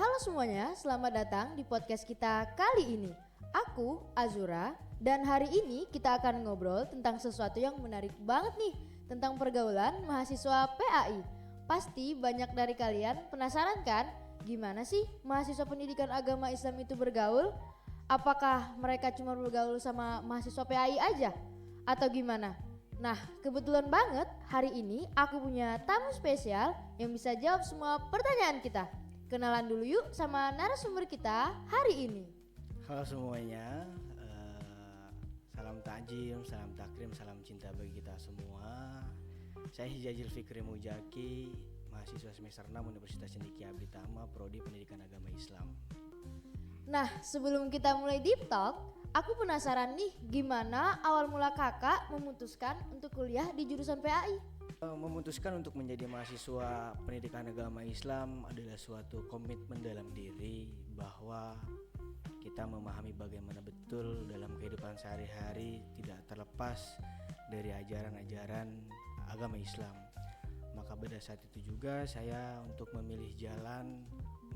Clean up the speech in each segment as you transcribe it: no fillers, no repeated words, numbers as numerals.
Halo semuanya, selamat datang di podcast kita kali ini. Aku Azura dan hari ini kita akan ngobrol tentang sesuatu yang menarik banget nih, tentang pergaulan mahasiswa PAI. Pasti banyak dari kalian penasaran kan, gimana sih mahasiswa pendidikan agama Islam itu bergaul? Apakah mereka cuma bergaul sama mahasiswa PAI aja? Atau gimana? Nah, kebetulan banget hari ini aku punya tamu spesial yang bisa jawab semua pertanyaan kita. Kenalan dulu yuk sama narasumber kita hari ini. Halo semuanya, salam takjim, salam takrim, salam cinta bagi kita semua. Saya Hijajil Fikri Mujaki, mahasiswa semester 6 Universitas Cendekia Abditama, Prodi Pendidikan Agama Islam. Nah, sebelum kita mulai deep talk, aku penasaran nih gimana awal mula kakak memutuskan untuk kuliah di jurusan PAI? Memutuskan untuk menjadi mahasiswa pendidikan agama Islam adalah suatu komitmen dalam diri bahwa kita memahami bagaimana betul dalam kehidupan sehari-hari tidak terlepas dari ajaran-ajaran agama Islam. Maka pada saat itu juga saya untuk memilih jalan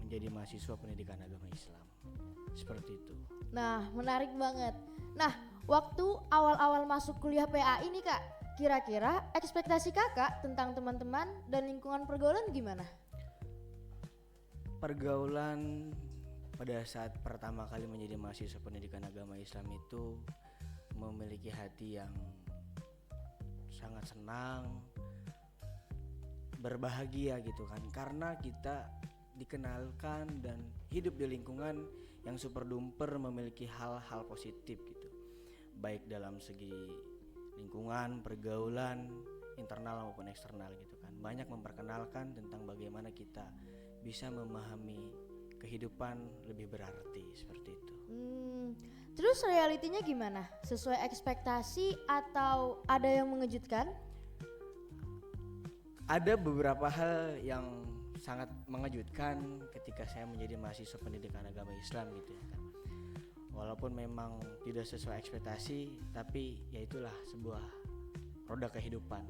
menjadi mahasiswa pendidikan agama Islam. Seperti itu. Nah, menarik banget. Nah, waktu awal-awal masuk kuliah PAI nih kak, kira-kira ekspektasi kakak tentang teman-teman dan lingkungan pergaulan gimana? Pergaulan pada saat pertama kali menjadi mahasiswa pendidikan agama Islam itu memiliki hati yang sangat senang, berbahagia gitu kan, karena kita dikenalkan dan hidup di lingkungan yang super duper memiliki hal-hal positif gitu, baik dalam segi lingkungan, pergaulan, internal maupun eksternal gitu kan. Banyak memperkenalkan tentang bagaimana kita bisa memahami kehidupan lebih berarti seperti itu. Terus realitinya gimana? Sesuai ekspektasi atau ada yang mengejutkan? Ada beberapa hal yang sangat mengejutkan ketika saya menjadi mahasiswa pendidikan agama Islam gitu ya kan. Walaupun memang tidak sesuai ekspektasi, tapi ya itulah sebuah roda kehidupan.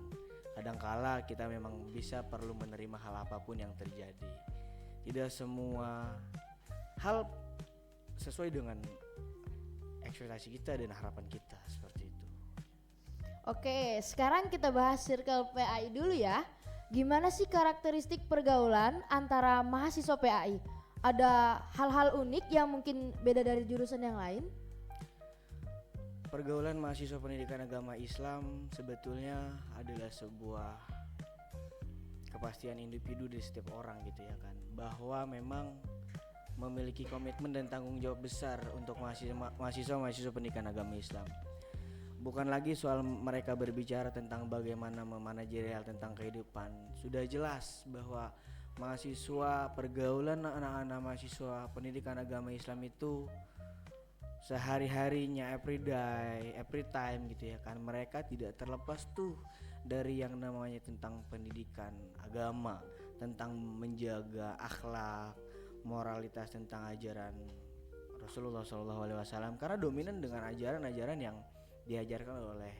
Kadangkala kita memang bisa perlu menerima hal apapun yang terjadi. Tidak semua hal sesuai dengan ekspektasi kita dan harapan kita, seperti itu. Oke, sekarang kita bahas circle PAI dulu ya. Gimana sih karakteristik pergaulan antara mahasiswa PAI? Ada hal-hal unik yang mungkin beda dari jurusan yang lain? Pergaulan mahasiswa pendidikan agama Islam sebetulnya adalah sebuah kepastian individu dari setiap orang gitu ya kan, bahwa memang memiliki komitmen dan tanggung jawab besar untuk mahasiswa pendidikan agama Islam. Bukan lagi soal mereka berbicara tentang bagaimana memanajerial tentang kehidupan. Sudah jelas bahwa mahasiswa, pergaulan anak-anak mahasiswa pendidikan agama Islam itu sehari-harinya, every day, every time gitu ya kan, mereka tidak terlepas tuh dari yang namanya tentang pendidikan agama, tentang menjaga akhlak, moralitas, tentang ajaran Rasulullah SAW, karena dominan dengan ajaran-ajaran yang diajarkan oleh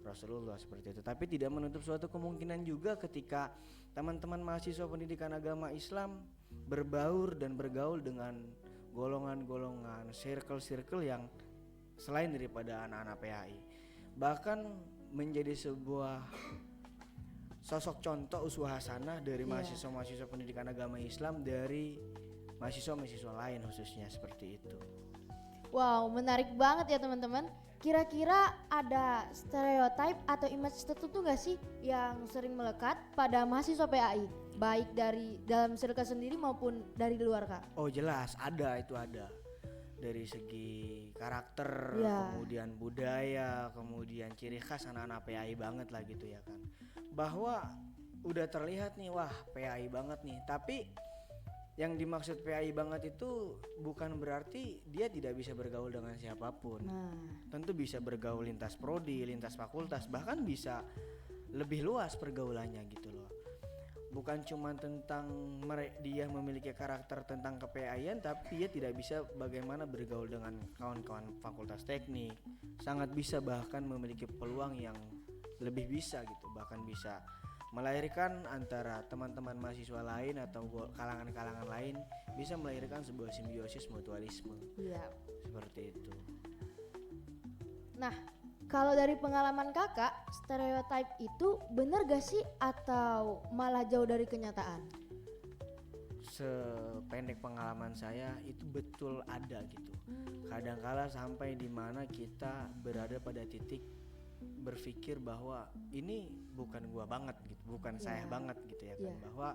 Rasulullah seperti itu. Tapi tidak menutup suatu kemungkinan juga ketika teman-teman mahasiswa pendidikan agama Islam berbaur dan bergaul dengan golongan-golongan, circle-circle yang selain daripada anak-anak PAI, bahkan menjadi sebuah sosok contoh uswah hasanah dari mahasiswa-mahasiswa pendidikan agama Islam dari mahasiswa-mahasiswa lain khususnya, seperti itu. Wow, menarik banget ya teman-teman. Kira-kira ada stereotype atau image tertentu gak sih yang sering melekat pada mahasiswa PAI? Baik dari dalam circle sendiri maupun dari luar kak? Oh jelas, ada. Dari segi karakter, kemudian budaya, kemudian ciri khas anak-anak PAI banget lah gitu ya kan. Bahwa udah terlihat nih, wah PAI banget nih. Tapi yang dimaksud PAI banget itu bukan berarti dia tidak bisa bergaul dengan siapapun. Tentu bisa bergaul lintas prodi, lintas fakultas, bahkan bisa lebih luas pergaulannya gitu loh. Bukan cuma tentang dia memiliki karakter tentang ke-PAI-an, tapi dia tidak bisa bagaimana bergaul dengan kawan-kawan fakultas teknik. Sangat bisa bahkan memiliki peluang yang lebih bisa gitu, bahkan bisa melahirkan antara teman-teman mahasiswa lain atau kalangan-kalangan lain, bisa melahirkan sebuah simbiosis mutualisme. Iya. Seperti itu. Nah, kalau dari pengalaman kakak, stereotype itu bener gak sih atau malah jauh dari kenyataan? Sependek pengalaman saya itu betul ada gitu. Kadangkala sampai di mana kita berada pada titik berpikir bahwa ini bukan gua banget gitu, bukan saya banget gitu ya kan. Bahwa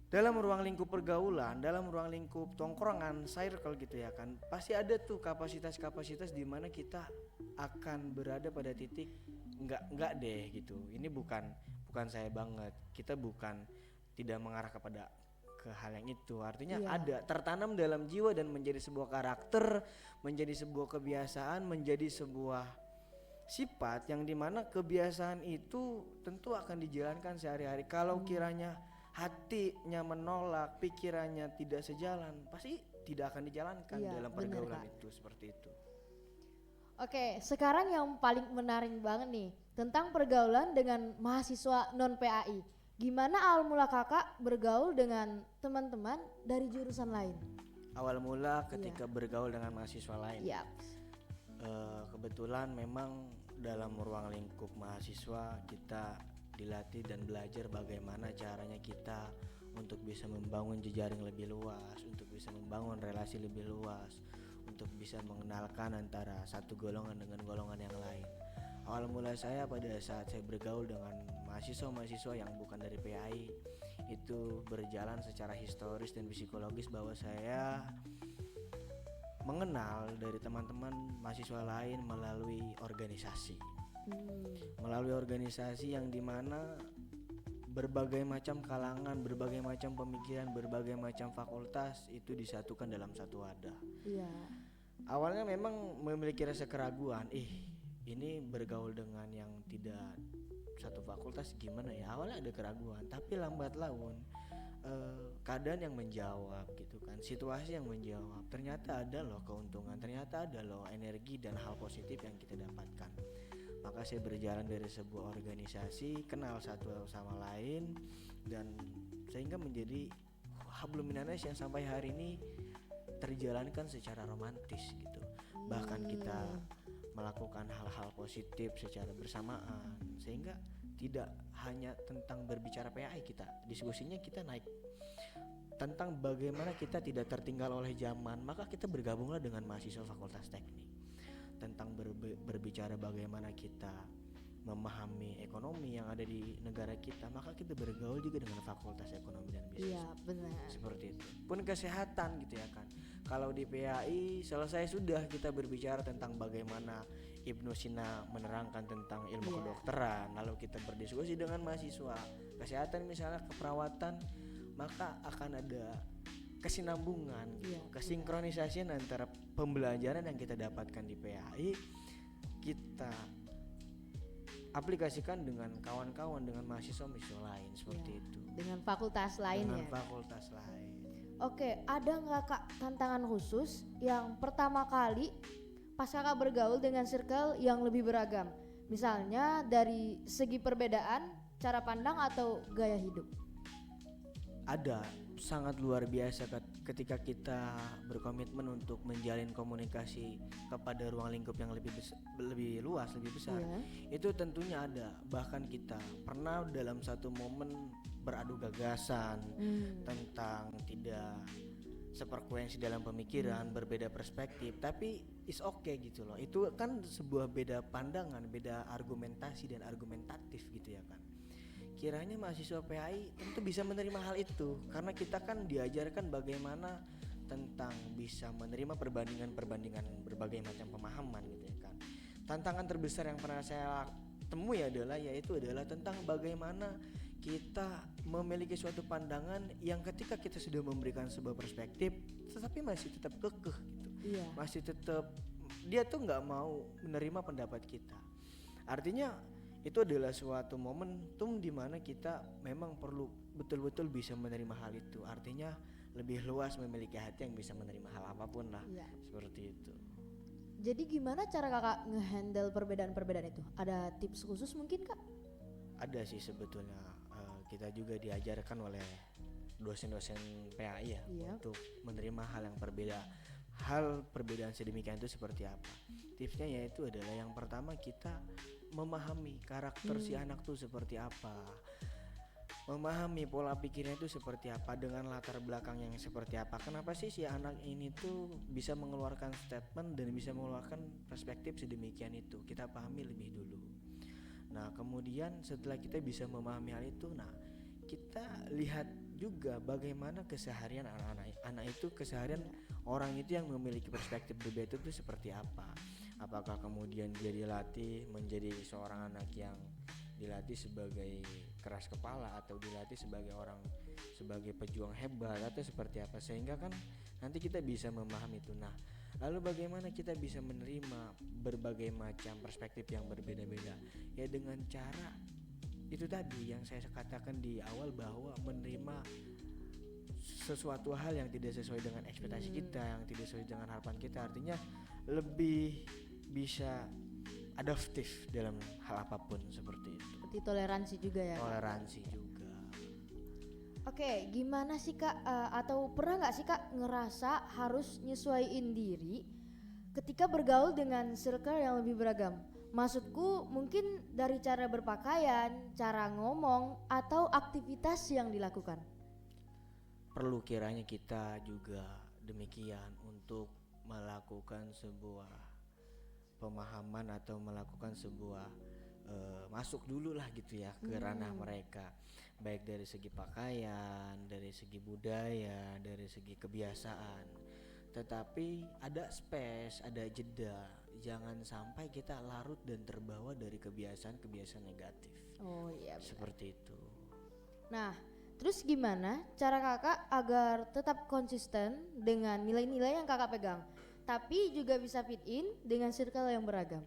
dalam ruang lingkup pergaulan, dalam ruang lingkup tongkrongan, circle gitu ya kan, pasti ada tuh kapasitas-kapasitas di mana kita akan berada pada titik enggak deh gitu. Ini bukan saya banget. Kita bukan tidak mengarah kepada ke hal yang itu. Artinya ada tertanam dalam jiwa dan menjadi sebuah karakter, menjadi sebuah kebiasaan, menjadi sebuah sifat yang dimana kebiasaan itu tentu akan dijalankan sehari-hari. Kalau kiranya hatinya menolak, pikirannya tidak sejalan, pasti tidak akan dijalankan dalam pergaulan itu, seperti itu. Oke, sekarang yang paling menarik banget nih tentang pergaulan dengan mahasiswa non PAI. Gimana awal mula kakak bergaul dengan teman-teman dari jurusan lain? Awal mula ketika bergaul dengan mahasiswa lain. Kebetulan memang dalam ruang lingkup mahasiswa kita dilatih dan belajar bagaimana caranya kita untuk bisa membangun jejaring lebih luas, untuk bisa membangun relasi lebih luas, untuk bisa mengenalkan antara satu golongan dengan golongan yang lain. Awal mula saya pada saat saya bergaul dengan mahasiswa-mahasiswa yang bukan dari PAI itu berjalan secara historis dan psikologis, bahwa saya mengenal dari teman-teman mahasiswa lain melalui organisasi. Melalui organisasi yang dimana berbagai macam kalangan, berbagai macam pemikiran, berbagai macam fakultas itu disatukan dalam satu wadah. Awalnya memang memiliki rasa keraguan, ini bergaul dengan yang tidak satu fakultas gimana ya, awalnya ada keraguan, tapi lambat laun keadaan yang menjawab gitu kan, situasi yang menjawab, ternyata ada loh keuntungan, ternyata ada loh energi dan hal positif yang kita dapatkan. Maka saya berjalan dari sebuah organisasi, kenal satu sama lain, dan sehingga menjadi hablum minanas yang sampai hari ini terjalankan secara romantis gitu. Bahkan kita melakukan hal-hal positif secara bersamaan, sehingga tidak hanya tentang berbicara PAI, kita diskusinya kita naik tentang bagaimana kita tidak tertinggal oleh zaman. Maka kita bergabunglah dengan mahasiswa Fakultas Teknik tentang berbicara bagaimana kita memahami ekonomi yang ada di negara kita, maka kita bergaul juga dengan Fakultas Ekonomi dan Bisnis. Iya, benar. Seperti itu. Pun kesehatan gitu ya kan. Kalau di PAI selesai sudah kita berbicara tentang bagaimana Ibnu Sina menerangkan tentang ilmu kedokteran, lalu kita berdiskusi dengan mahasiswa kesehatan misalnya keperawatan, maka akan ada kesinambungan, kesinkronisasian antara pembelajaran yang kita dapatkan di PAI kita aplikasikan dengan kawan-kawan, dengan mahasiswa-mahasiswa lain, seperti itu. Dengan fakultas lain dengan fakultas lain. Oke, ada nggak Kak tantangan khusus yang pertama kali pas kakak bergaul dengan circle yang lebih beragam? Misalnya dari segi perbedaan, cara pandang atau gaya hidup? Ada, sangat luar biasa ketika kita berkomitmen untuk menjalin komunikasi kepada ruang lingkup yang lebih luas, lebih besar. Itu tentunya ada. Bahkan kita pernah dalam satu momen beradu gagasan tentang tidak sefrekuensi dalam pemikiran, berbeda perspektif, tapi is okay gitu loh. Itu kan sebuah beda pandangan, beda argumentasi dan argumentatif gitu ya kan. Kiranya mahasiswa PAI tentu bisa menerima hal itu, karena kita kan diajarkan bagaimana tentang bisa menerima perbandingan berbagai macam pemahaman gitu ya kan. Tantangan terbesar yang pernah saya temui adalah tentang bagaimana kita memiliki suatu pandangan yang ketika kita sudah memberikan sebuah perspektif tetapi masih tetap kekeh gitu. Masih tetap dia tuh nggak mau menerima pendapat kita. Artinya itu adalah suatu momentum di mana kita memang perlu betul-betul bisa menerima hal itu. Artinya lebih luas, memiliki hati yang bisa menerima hal apapun lah. Seperti itu. Jadi gimana cara kakak ngehandle perbedaan-perbedaan itu? Ada tips khusus mungkin kak? Ada sih sebetulnya, kita juga diajarkan oleh dosen-dosen PAI ya Iya. untuk menerima hal yang berbeda. Hal perbedaan sedemikian itu seperti apa? Tipsnya yaitu adalah yang pertama kita memahami karakter si anak tuh seperti apa. Memahami pola pikirnya itu seperti apa dengan latar belakang yang seperti apa. Kenapa sih si anak ini tuh bisa mengeluarkan statement dan bisa mengeluarkan perspektif sedemikian itu? Kita pahami lebih dulu. Nah, kemudian setelah kita bisa memahami hal itu, nah kita lihat juga bagaimana keseharian anak itu, keseharian orang itu yang memiliki perspektif berbeda itu seperti apa. Apakah kemudian dia dilatih menjadi seorang anak yang dilatih sebagai keras kepala atau dilatih sebagai orang, sebagai pejuang hebat atau seperti apa, sehingga kan nanti kita bisa memahami itu. Nah, lalu bagaimana kita bisa menerima berbagai macam perspektif yang berbeda-beda? Ya dengan cara itu tadi yang saya katakan di awal, bahwa menerima sesuatu hal yang tidak sesuai dengan ekspektasi kita, yang tidak sesuai dengan harapan kita, artinya lebih bisa adaptif dalam hal apapun seperti itu. Seperti toleransi juga ya, Kak? Toleransi juga. Oke, gimana sih Kak, atau pernah nggak sih Kak ngerasa harus nyesuaiin diri ketika bergaul dengan circle yang lebih beragam? Maksudku mungkin dari cara berpakaian, cara ngomong, atau aktivitas yang dilakukan. Perlu kiranya kita juga demikian untuk melakukan sebuah pemahaman atau melakukan sebuah masuk dulu lah gitu ya ke ranah mereka, baik dari segi pakaian, dari segi budaya, dari segi kebiasaan. Tetapi ada space, ada jeda. Jangan sampai kita larut dan terbawa dari kebiasaan-kebiasaan negatif. Oh iya. Seperti itu. Nah, terus gimana cara kakak agar tetap konsisten dengan nilai-nilai yang kakak pegang, tapi juga bisa fit in dengan circle yang beragam?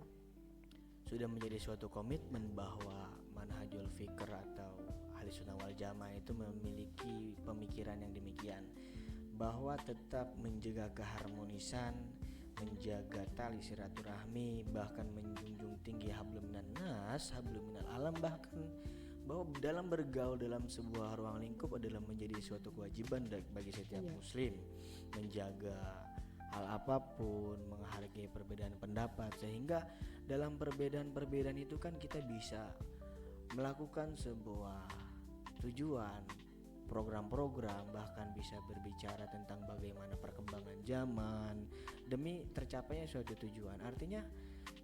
Sudah menjadi suatu komitmen bahwa manhajul fikr atau ahli sunnah wal jamaah itu memiliki pemikiran yang demikian, bahwa tetap menjaga keharmonisan, menjaga tali silaturahmi, bahkan menjunjung tinggi hablum minan nas, hablum minal alam, bahkan bahwa dalam bergaul dalam sebuah ruang lingkup adalah menjadi suatu kewajiban bagi setiap muslim, menjaga hal apapun, menghargai perbedaan pendapat, sehingga dalam perbedaan-perbedaan itu kan kita bisa melakukan sebuah tujuan, program-program, bahkan bisa berbicara tentang bagaimana perkembangan zaman demi tercapainya suatu tujuan. Artinya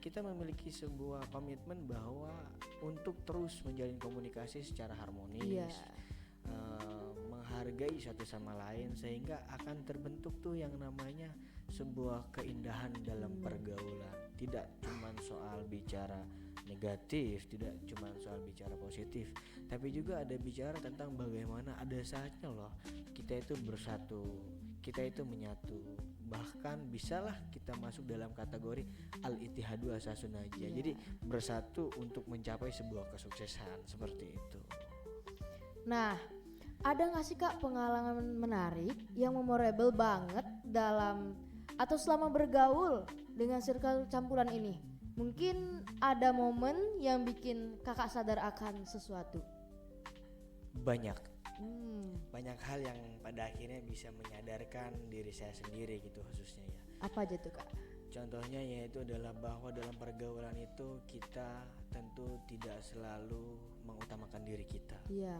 kita memiliki sebuah komitmen bahwa untuk terus menjalin komunikasi secara harmonis, menghargai satu sama lain, sehingga akan terbentuk tuh yang namanya sebuah keindahan dalam pergaulan. Tidak cuma soal bicara negatif, tidak cuma soal bicara positif, tapi juga ada bicara tentang bagaimana ada saatnya loh kita itu bersatu, kita itu menyatu, bahkan bisalah kita masuk dalam kategori al-ittihadu asasun najiyah. Jadi bersatu untuk mencapai sebuah kesuksesan, seperti itu. Nah, ada gak sih Kak pengalaman menarik yang memorable banget dalam atau selama bergaul dengan circle campuran ini? Mungkin ada momen yang bikin kakak sadar akan sesuatu. Banyak hal yang pada akhirnya bisa menyadarkan diri saya sendiri gitu, khususnya ya. Apa aja tuh Kak? Contohnya yaitu adalah bahwa dalam pergaulan itu kita tentu tidak selalu mengutamakan diri kita. Iya.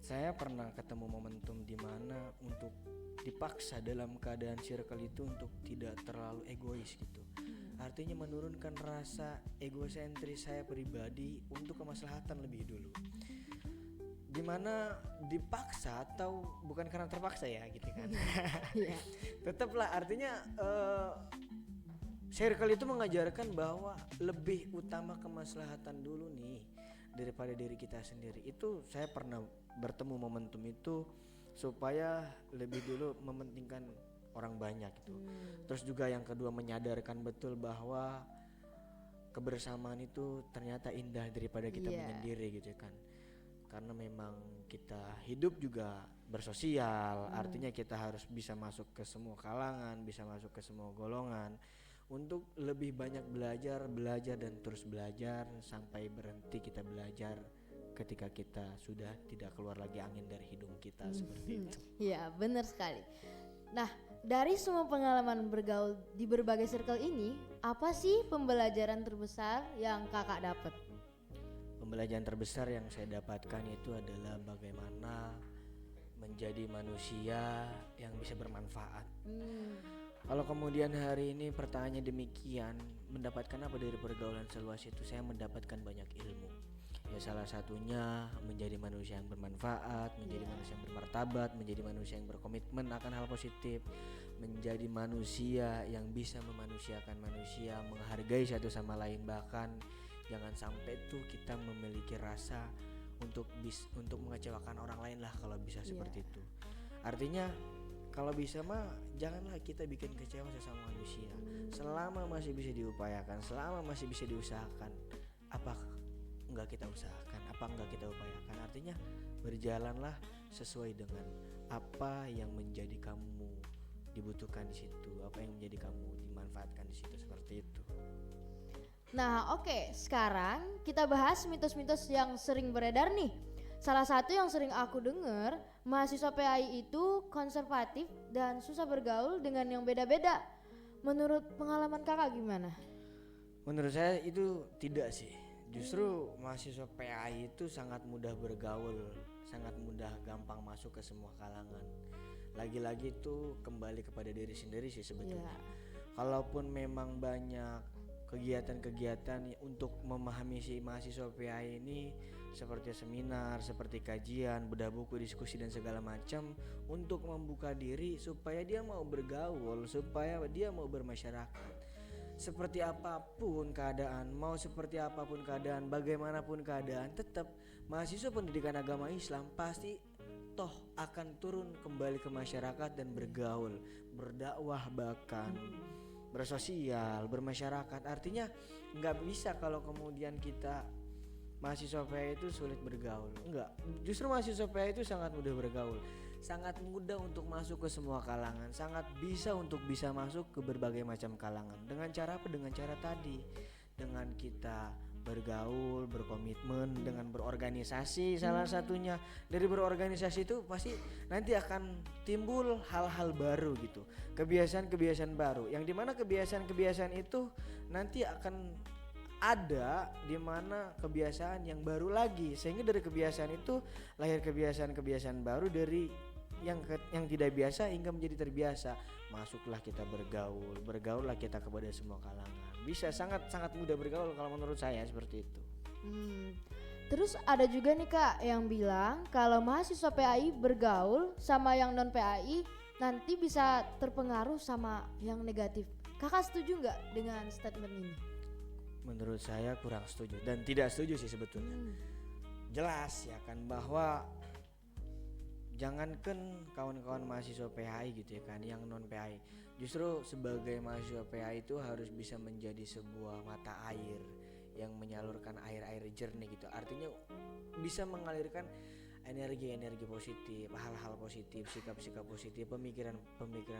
Saya pernah ketemu momentum di mana untuk dipaksa dalam keadaan circle itu untuk tidak terlalu egois gitu. Artinya menurunkan rasa egosentris saya pribadi untuk kemaslahatan lebih dulu. Dimana dipaksa atau bukan karena terpaksa ya gitu kan. Tetaplah artinya circle itu mengajarkan bahwa lebih utama kemaslahatan dulu nih daripada diri kita sendiri. Itu saya pernah bertemu momentum itu supaya lebih dulu mementingkan orang banyak gitu. Terus juga yang kedua menyadarkan betul bahwa kebersamaan itu ternyata indah daripada kita menyendiri gitu kan. Karena memang kita hidup juga bersosial, artinya kita harus bisa masuk ke semua kalangan, bisa masuk ke semua golongan, untuk lebih banyak belajar dan terus belajar sampai berhenti kita belajar ketika kita sudah tidak keluar lagi angin dari hidung kita seperti itu. Iya, benar sekali. Nah, dari semua pengalaman bergaul di berbagai circle ini, apa sih pembelajaran terbesar yang kakak dapat? Pembelajaran terbesar yang saya dapatkan itu adalah bagaimana menjadi manusia yang bisa bermanfaat. Kalau kemudian hari ini pertanyaannya demikian, mendapatkan apa dari pergaulan seluas itu? Saya mendapatkan banyak ilmu. Ya salah satunya menjadi manusia yang bermanfaat, menjadi manusia yang bermartabat, menjadi manusia yang berkomitmen akan hal positif, menjadi manusia yang bisa memanusiakan manusia, menghargai satu sama lain, bahkan jangan sampai tuh kita memiliki rasa untuk mengecewakan orang lain lah kalau bisa seperti itu. Artinya kalau bisa mah janganlah kita bikin kecewa sesama manusia. Selama masih bisa diupayakan, selama masih bisa diusahakan, apa enggak kita usahakan, apa enggak kita upayakan. Artinya berjalanlah sesuai dengan apa yang menjadi kamu dibutuhkan di situ, apa yang menjadi kamu dimanfaatkan di situ, seperti itu. Nah, oke, sekarang kita bahas mitos-mitos yang sering beredar nih. Salah satu yang sering aku dengar, mahasiswa PAI itu konservatif dan susah bergaul dengan yang beda-beda. Menurut pengalaman kakak gimana? Menurut saya itu tidak sih. Justru mahasiswa PAI itu sangat mudah bergaul, sangat mudah gampang masuk ke semua kalangan. Lagi-lagi itu kembali kepada diri sendiri sih sebetulnya. Kalaupun memang banyak kegiatan-kegiatan untuk memahami si mahasiswa PAI ini, seperti seminar, seperti kajian, bedah buku, diskusi dan segala macam, untuk membuka diri supaya dia mau bergaul, supaya dia mau bermasyarakat. Seperti apapun keadaan, mau seperti apapun keadaan, bagaimanapun keadaan, tetap mahasiswa pendidikan agama Islam pasti toh akan turun kembali ke masyarakat dan bergaul, berdakwah, bahkan bersosial, bermasyarakat. Artinya nggak bisa kalau kemudian kita mahasiswa PAI itu sulit bergaul. Enggak, justru mahasiswa PAI itu sangat mudah bergaul, sangat mudah untuk masuk ke semua kalangan, sangat bisa untuk bisa masuk ke berbagai macam kalangan. Dengan cara apa? Dengan cara tadi, dengan kita bergaul, berkomitmen, dengan berorganisasi. Salah satunya dari berorganisasi itu pasti nanti akan timbul hal-hal baru gitu, kebiasaan-kebiasaan baru, yang dimana kebiasaan-kebiasaan itu nanti akan ada di mana kebiasaan yang baru lagi, sehingga dari kebiasaan itu lahir kebiasaan-kebiasaan baru, dari yang tidak biasa hingga menjadi terbiasa. Masuklah kita bergaullah kita kepada semua kalangan. Bisa sangat mudah bergaul kalau menurut saya seperti itu. Terus ada juga nih kak yang bilang kalau mahasiswa PAI bergaul sama yang non PAI nanti bisa terpengaruh sama yang negatif. Kakak setuju nggak dengan statement ini? Menurut saya kurang setuju dan tidak setuju sih sebetulnya. Jelas ya kan bahwa jangankan kawan-kawan mahasiswa PAI gitu ya kan, yang non PAI, justru sebagai mahasiswa PAI itu harus bisa menjadi sebuah mata air yang menyalurkan air-air jernih gitu. Artinya bisa mengalirkan energi-energi positif, hal-hal positif, sikap-sikap positif, pemikiran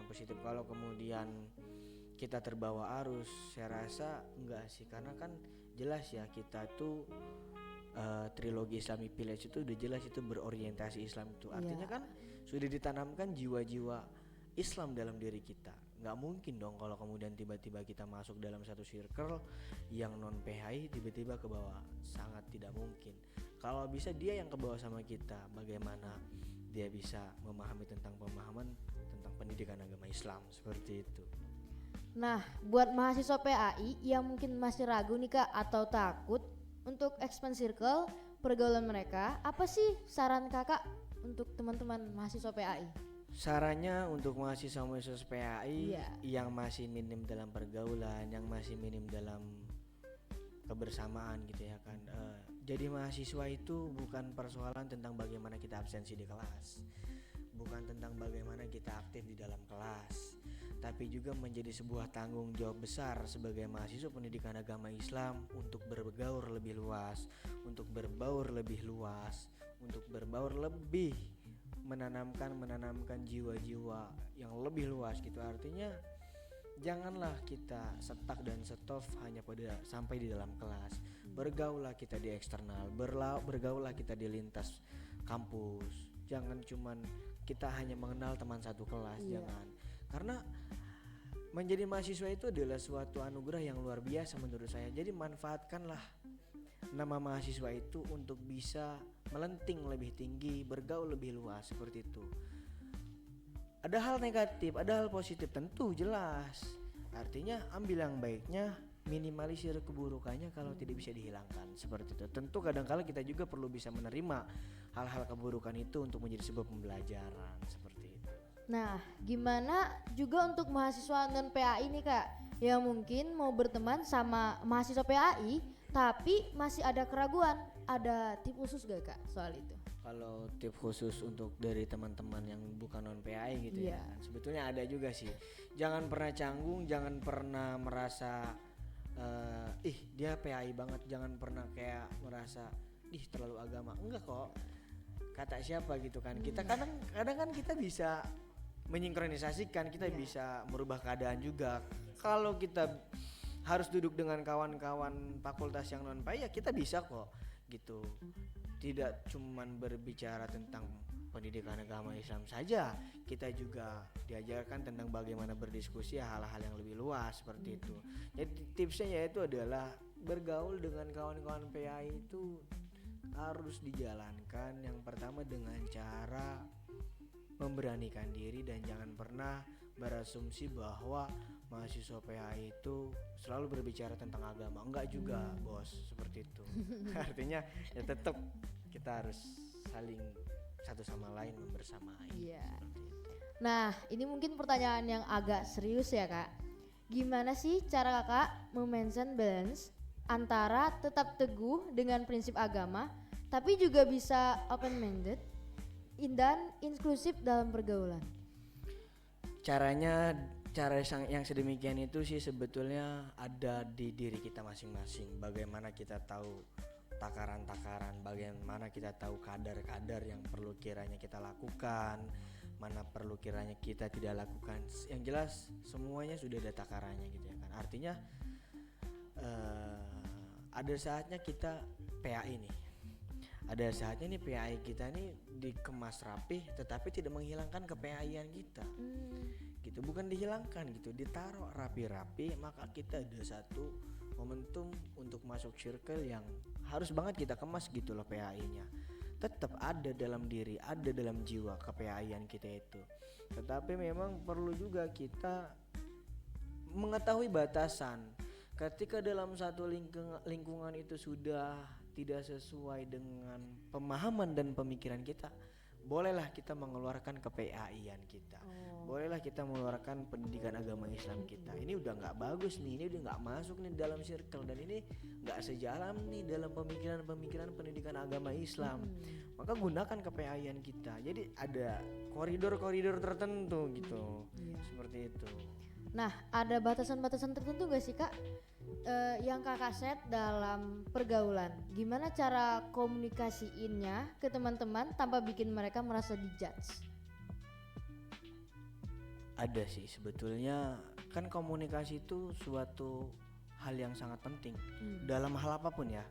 positif. Kalau kemudian kita terbawa arus, saya rasa enggak sih, karena kan jelas ya kita tuh trilogi Islamic Village itu udah jelas itu berorientasi Islam itu. Artinya kan sudah ditanamkan jiwa-jiwa Islam dalam diri kita. Nggak mungkin dong kalau kemudian tiba-tiba kita masuk dalam satu circle yang non PHI tiba-tiba ke bawah, sangat tidak mungkin. Kalau bisa dia yang ke bawah sama kita, bagaimana dia bisa memahami tentang pemahaman tentang pendidikan agama Islam seperti itu. Nah, buat mahasiswa PAI yang mungkin masih ragu nih kak atau takut untuk expand circle pergaulan mereka, apa sih saran kakak untuk teman-teman mahasiswa PAI? Sarannya untuk mahasiswa-mahasiswa PAI yang masih minim dalam pergaulan, yang masih minim dalam kebersamaan gitu ya kan. Jadi mahasiswa itu bukan persoalan tentang bagaimana kita absensi di kelas, bukan tentang bagaimana kita aktif di dalam kelas, tapi juga menjadi sebuah tanggung jawab besar sebagai mahasiswa pendidikan agama Islam untuk berbaur lebih luas, untuk berbaur lebih luas, untuk berbaur lebih menanamkan jiwa-jiwa yang lebih luas gitu. Artinya Janganlah kita stuck dan stop hanya pada sampai di dalam kelas. Bergaullah kita di eksternal, bergaullah kita di lintas kampus. Jangan cuman kita hanya mengenal teman satu kelas, jangan. Karena menjadi mahasiswa itu adalah suatu anugerah yang luar biasa menurut saya. Jadi manfaatkanlah nama mahasiswa itu untuk bisa melenting lebih tinggi, bergaul lebih luas seperti itu. Ada hal negatif, ada hal positif, tentu jelas. Artinya ambil yang baiknya, minimalisir keburukannya kalau tidak bisa dihilangkan seperti itu. Tentu kadang-kala kita juga perlu bisa menerima hal-hal keburukan itu untuk menjadi sebuah pembelajaran seperti itu. Nah, gimana juga untuk mahasiswa non PAI nih Kak, yang mungkin mau berteman sama mahasiswa PAI tapi masih ada keraguan, ada tip khusus gak Kak soal itu? Kalau tip khusus untuk dari teman-teman yang bukan non PAI gitu ya, sebetulnya ada juga sih. Jangan pernah canggung, jangan pernah merasa dia PAI banget, jangan pernah kayak merasa terlalu agama. Enggak kok. Kata siapa gitu kan. Kita kadang kan kita bisa menyingkronisasikan, kita bisa merubah keadaan juga. Kalau kita harus duduk dengan kawan-kawan fakultas yang non PAI ya kita bisa kok gitu. Tidak cuman berbicara tentang pendidikan agama Islam saja, kita juga diajarkan tentang bagaimana berdiskusi hal-hal yang lebih luas seperti itu. Jadi tipsnya yaitu adalah bergaul dengan kawan-kawan PAI itu harus dijalankan yang pertama dengan cara memberanikan diri dan jangan pernah berasumsi bahwa mahasiswa PAI itu selalu berbicara tentang agama. Enggak juga bos, seperti itu. Artinya ya tetap kita harus saling satu sama lain membersamai. Nah, ini mungkin pertanyaan yang agak serius ya Kak. Gimana sih cara Kakak memanage balance antara tetap teguh dengan prinsip agama tapi juga bisa open minded dan inklusif dalam pergaulan? Cara yang sedemikian itu sih sebetulnya ada di diri kita masing-masing. Bagaimana kita tahu takaran-takaran, bagaimana kita tahu kadar-kadar yang perlu kiranya kita lakukan, mana perlu kiranya kita tidak lakukan. Yang jelas semuanya sudah ada takarannya gitu ya kan. Artinya ada saatnya kita PAI nih. Ada saatnya nih PAI kita nih dikemas rapih tetapi tidak menghilangkan ke-PAI-an kita. Gitu, bukan dihilangkan gitu, ditaruh rapi-rapi, maka kita ada satu momentum untuk masuk circle yang harus banget kita kemas gitu loh PAI-nya. Tetap ada dalam diri, ada dalam jiwa ke-PAI-an kita itu. Tetapi memang perlu juga kita mengetahui batasan. Ketika dalam satu lingkungan itu sudah tidak sesuai dengan pemahaman dan pemikiran kita, bolehlah kita mengeluarkan ke-PAI-an kita. Bolehlah kita mengeluarkan pendidikan agama Islam kita. Ini udah nggak bagus nih, ini udah nggak masuk nih dalam circle dan ini nggak sejalan nih dalam pemikiran pendidikan agama Islam. Maka gunakan ke-PAI-an kita. Jadi ada koridor-koridor tertentu gitu, seperti itu. Nah, ada batasan-batasan tertentu gak sih Kak yang Kakak set dalam pergaulan? Gimana cara komunikasiinnya ke teman-teman tanpa bikin mereka merasa dijudge? Ada sih sebetulnya, kan komunikasi itu suatu hal yang sangat penting dalam hal apapun ya.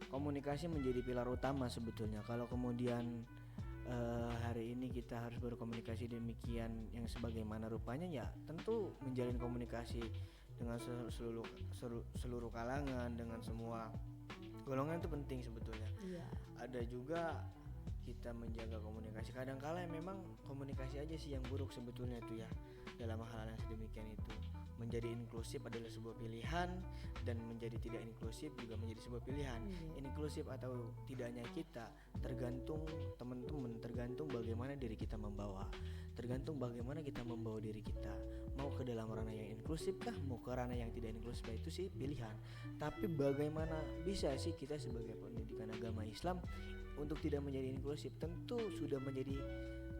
Komunikasi menjadi pilar utama sebetulnya. Kalau kemudian hari ini kita harus berkomunikasi demikian yang sebagaimana rupanya, ya tentu menjalin komunikasi dengan seluruh kalangan, dengan semua golongan itu penting sebetulnya. Ada juga kita menjaga komunikasi. Kadang-kala memang komunikasi aja sih yang buruk sebetulnya itu ya. Dalam hal yang sedemikian itu, menjadi inklusif adalah sebuah pilihan dan menjadi tidak inklusif juga menjadi sebuah pilihan. Inklusif atau tidaknya kita tergantung teman-teman, tergantung bagaimana diri kita membawa, tergantung bagaimana kita membawa diri kita. Mau ke dalam ranah yang inklusif kah, mau ke ranah yang tidak inklusif, itu sih pilihan. Tapi bagaimana bisa sih kita sebagai pendidikan agama Islam untuk tidak menjadi inklusif? Tentu sudah menjadi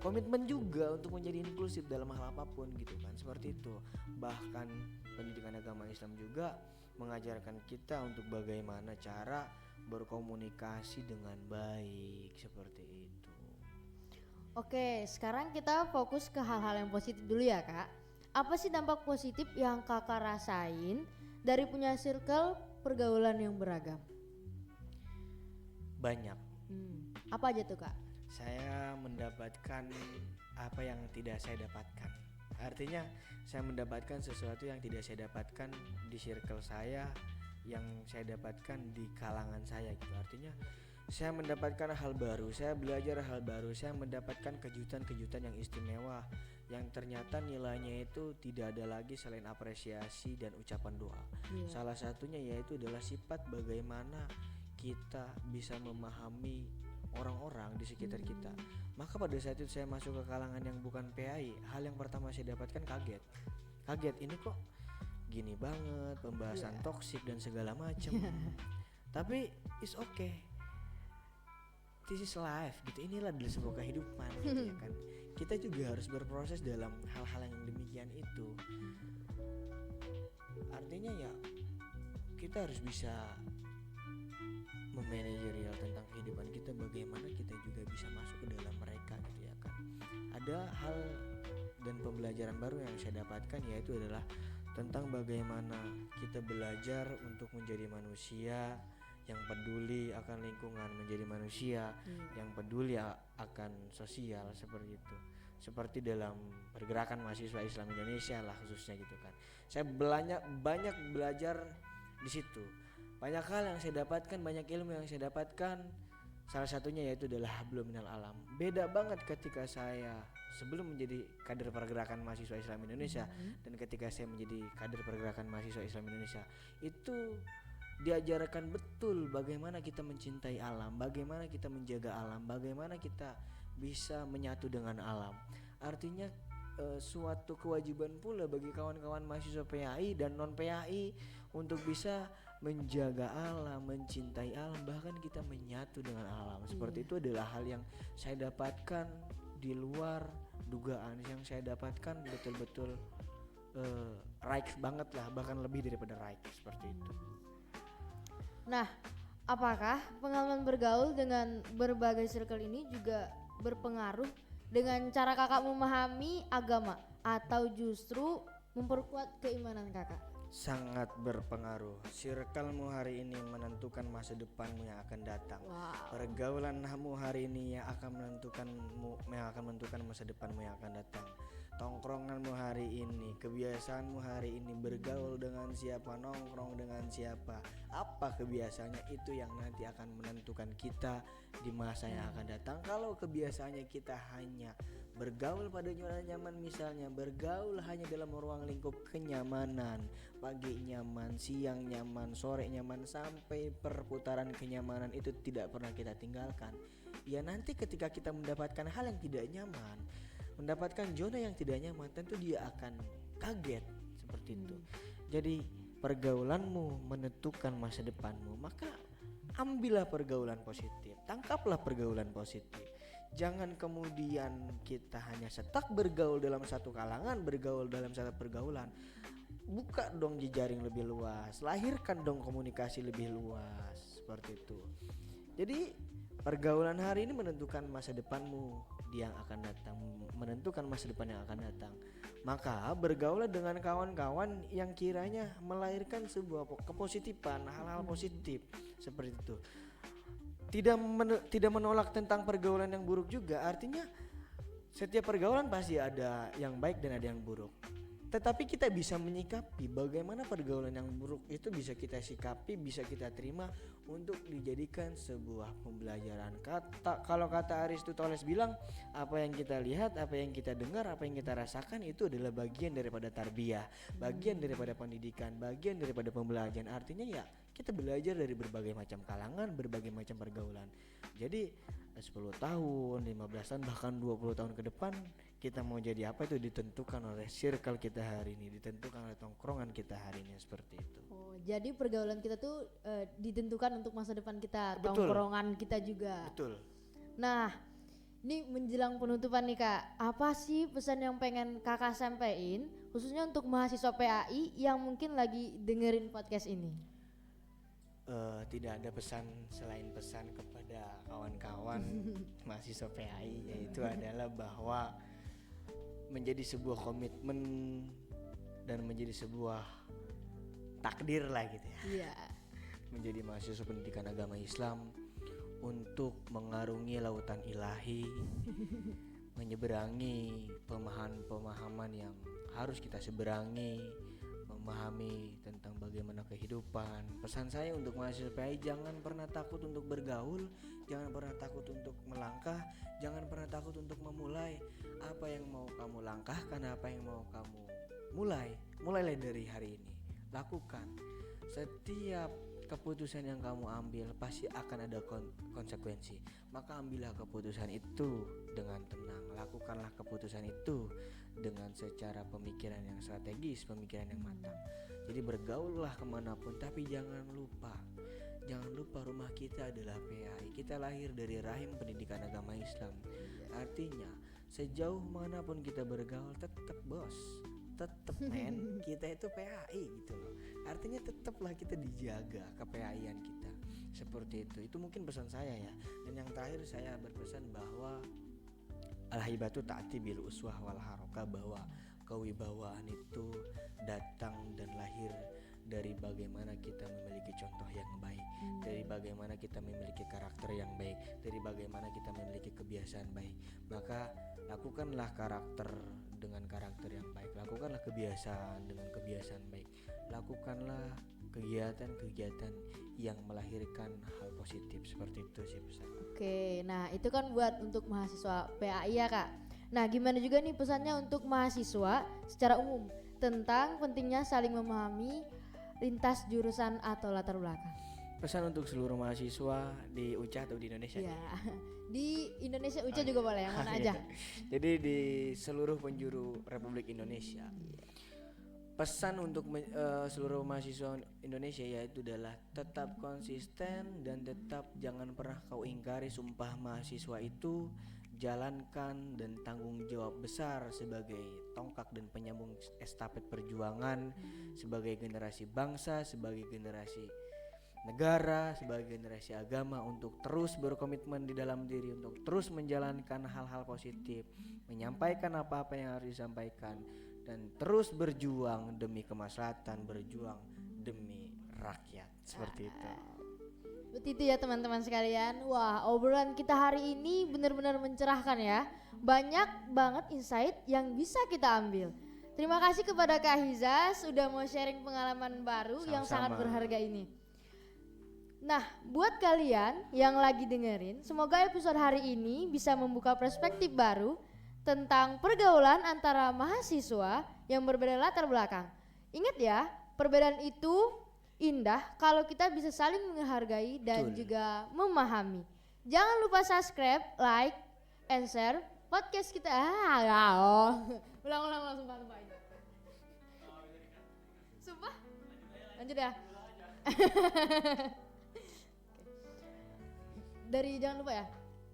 komitmen juga untuk menjadi inklusif dalam hal apapun gitu kan, seperti itu. Bahkan pendidikan agama Islam juga mengajarkan kita untuk bagaimana cara berkomunikasi dengan baik, seperti itu. Oke, sekarang kita fokus ke hal-hal yang positif dulu ya Kak. apa sih dampak positif yang kakak rasain dari punya circle pergaulan yang beragam? Banyak. Apa aja tuh kak? Saya mendapatkan apa yang tidak saya dapatkan. Artinya saya mendapatkan sesuatu yang tidak saya dapatkan di circle saya, yang saya dapatkan di kalangan saya gitu. Artinya saya mendapatkan hal baru, saya belajar hal baru, saya mendapatkan kejutan-kejutan yang istimewa, yang ternyata nilainya itu tidak ada lagi selain apresiasi dan ucapan doa. Salah satunya yaitu adalah sifat bagaimana kita bisa memahami orang-orang di sekitar kita. Maka pada saat itu saya masuk ke kalangan yang bukan PAI, hal yang pertama saya dapatkan kaget, ini kok gini banget, pembahasan toksik dan segala macam. Tapi it's okay, this is life gitu, inilah adalah sebuah kehidupan gitu ya kan. Kita juga harus berproses dalam hal-hal yang demikian itu. Artinya ya kita harus bisa memanajerial tentang kehidupan kita, bagaimana kita juga bisa masuk ke dalam mereka gitu ya kan. Ada hal dan pembelajaran baru yang saya dapatkan, yaitu adalah tentang bagaimana kita belajar untuk menjadi manusia yang peduli akan lingkungan, menjadi manusia yang peduli akan sosial, seperti itu. Seperti dalam pergerakan mahasiswa Islam Indonesia lah khususnya gitu kan. Saya banyak belajar di situ. Banyak hal yang saya dapatkan, banyak ilmu yang saya dapatkan. Salah satunya yaitu adalah hablum minal alam. Beda banget ketika saya sebelum menjadi kader pergerakan mahasiswa Islam Indonesia dan ketika saya menjadi kader pergerakan mahasiswa Islam Indonesia. Itu diajarkan betul bagaimana kita mencintai alam, bagaimana kita menjaga alam, bagaimana kita bisa menyatu dengan alam. Artinya suatu kewajiban pula bagi kawan-kawan mahasiswa PAI dan non PAI untuk bisa menjaga alam, mencintai alam, bahkan kita menyatu dengan alam. Seperti itu adalah hal yang saya dapatkan di luar dugaan. Yang saya dapatkan betul-betul right banget lah, bahkan lebih daripada right, seperti itu. Nah, apakah pengalaman bergaul dengan berbagai circle ini juga berpengaruh dengan cara kakak memahami agama atau justru memperkuat keimanan kakak? Sangat berpengaruh. Circlemu hari ini menentukan masa depanmu yang akan datang. Pergaulanmu hari ini yang akan menentukan masa depanmu yang akan datang. Tongkronganmu hari ini, kebiasaanmu hari ini, bergaul dengan siapa, nongkrong dengan siapa, apa kebiasaannya, itu yang nanti akan menentukan kita di masa yang akan datang. Kalau kebiasaannya kita hanya bergaul pada zona nyaman, misalnya bergaul hanya dalam ruang lingkup kenyamanan, pagi nyaman, siang nyaman, sore nyaman, sampai perputaran kenyamanan itu tidak pernah kita tinggalkan. Ya nanti ketika kita mendapatkan hal yang tidak nyaman, mendapatkan zona yang tidak nyaman, tentu dia akan kaget, seperti itu. Jadi pergaulanmu menentukan masa depanmu, maka ambillah pergaulan positif, tangkaplah pergaulan positif. Jangan kemudian kita hanya setak bergaul dalam satu kalangan, bergaul dalam satu pergaulan. Buka dong jejaring lebih luas, lahirkan dong komunikasi lebih luas, seperti itu. Jadi pergaulan hari ini menentukan masa depanmu yang akan datang, menentukan masa depan yang akan datang. Maka bergaulah dengan kawan-kawan yang kiranya melahirkan sebuah kepositifan, hal-hal positif, seperti itu. Tidak menolak tentang pergaulan yang buruk juga. Artinya setiap pergaulan pasti ada yang baik dan ada yang buruk. Tetapi kita bisa menyikapi bagaimana pergaulan yang buruk itu bisa kita sikapi, bisa kita terima untuk dijadikan sebuah pembelajaran. Kalau kata Aristoteles bilang, apa yang kita lihat, apa yang kita dengar, apa yang kita rasakan itu adalah bagian daripada tarbiyah, bagian daripada pendidikan, bagian daripada pembelajaran. Artinya ya kita belajar dari berbagai macam kalangan, berbagai macam pergaulan. Jadi 10 tahun, 15 tahun, bahkan 20 tahun ke depan kita mau jadi apa itu ditentukan oleh circle kita hari ini, ditentukan oleh tongkrongan kita hari ini, seperti itu. Oh, jadi pergaulan kita tuh ditentukan untuk masa depan kita, Betul. tongkrongan kita juga. Betul. Nah, ini menjelang penutupan nih kak, apa sih pesan yang pengen kakak sampein khususnya untuk mahasiswa PAI yang mungkin lagi dengerin podcast ini? Tidak ada pesan selain pesan kepada kawan-kawan mahasiswa PAI, yaitu adalah bahwa menjadi sebuah komitmen dan menjadi sebuah takdir lah gitu ya. Iya. Menjadi mahasiswa pendidikan agama Islam untuk mengarungi lautan ilahi, menyeberangi pemahaman-pemahaman yang harus kita seberangi, memahami tentang bagaimana kehidupan. Pesan saya untuk mahasiswa PAI, jangan pernah takut untuk bergaul, jangan pernah takut untuk melangkah, jangan pernah takut untuk memulai. Apa yang mau kamu langkahkan, apa yang mau kamu mulailah dari hari ini. Lakukan. Setiap keputusan yang kamu ambil pasti akan ada konsekuensi. Maka ambillah keputusan itu dengan tenang. Lakukanlah keputusan itu dengan secara pemikiran yang strategis, pemikiran yang matang. Jadi bergaullah kemanapun, tapi jangan lupa rumah kita adalah PAI. Kita lahir dari rahim pendidikan agama Islam. Artinya sejauh manapun kita bergaul, tetap bos, tetap men, kita itu PAI gitu loh. Artinya tetaplah kita dijaga ke-PAI-an kita. Seperti itu mungkin pesan saya ya. Dan yang terakhir saya berpesan bahwa al-haibatu ta'ti bil uswah wal harokah, bahwa kewibawaan itu datang dan lahir dari bagaimana kita memiliki contoh yang baik, dari bagaimana kita memiliki karakter yang baik, dari bagaimana kita memiliki kebiasaan baik. Maka lakukanlah karakter dengan karakter yang baik, lakukanlah kebiasaan dengan kebiasaan baik, lakukanlah kegiatan-kegiatan yang melahirkan hal positif. Seperti itu sih pesan. Oke, nah itu kan buat untuk mahasiswa PAI ya Kak. Nah gimana juga nih pesannya untuk mahasiswa secara umum tentang pentingnya saling memahami lintas jurusan atau latar belakang? Pesan untuk seluruh mahasiswa di UCA atau di Indonesia? Ya, di Indonesia UCA juga boleh, yang mana aja. Jadi di seluruh penjuru Republik Indonesia. Pesan untuk seluruh mahasiswa Indonesia yaitu adalah tetap konsisten dan tetap jangan pernah kau ingkari sumpah mahasiswa itu. Jalankan dan tanggung jawab besar sebagai tongkak dan penyambung estafet perjuangan, sebagai generasi bangsa, sebagai generasi negara, sebagai generasi agama, untuk terus berkomitmen di dalam diri, untuk terus menjalankan hal-hal positif, menyampaikan apa-apa yang harus disampaikan, dan terus berjuang demi kemaslahatan, berjuang demi rakyat. Seperti itu. Seperti itu ya teman-teman sekalian. Wah, obrolan kita hari ini benar-benar mencerahkan ya. Banyak banget insight yang bisa kita ambil. Terima kasih kepada Kak Hiza sudah mau sharing pengalaman baru yang sangat berharga ini. Nah, buat kalian yang lagi dengerin, semoga episode hari ini bisa membuka perspektif baru tentang pergaulan antara mahasiswa yang berbeda latar belakang. Ingat ya, perbedaan itu indah kalau kita bisa saling menghargai dan juga memahami. Jangan lupa subscribe, like, and share podcast kita. Ulang sumpah ini. Sumpah? Lanjut ya.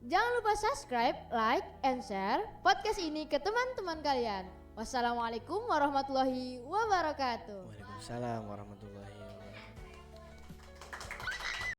Jangan lupa subscribe, like, and share podcast ini ke teman-teman kalian. Wassalamualaikum warahmatullahi wabarakatuh. Waalaikumsalam warahmatullahi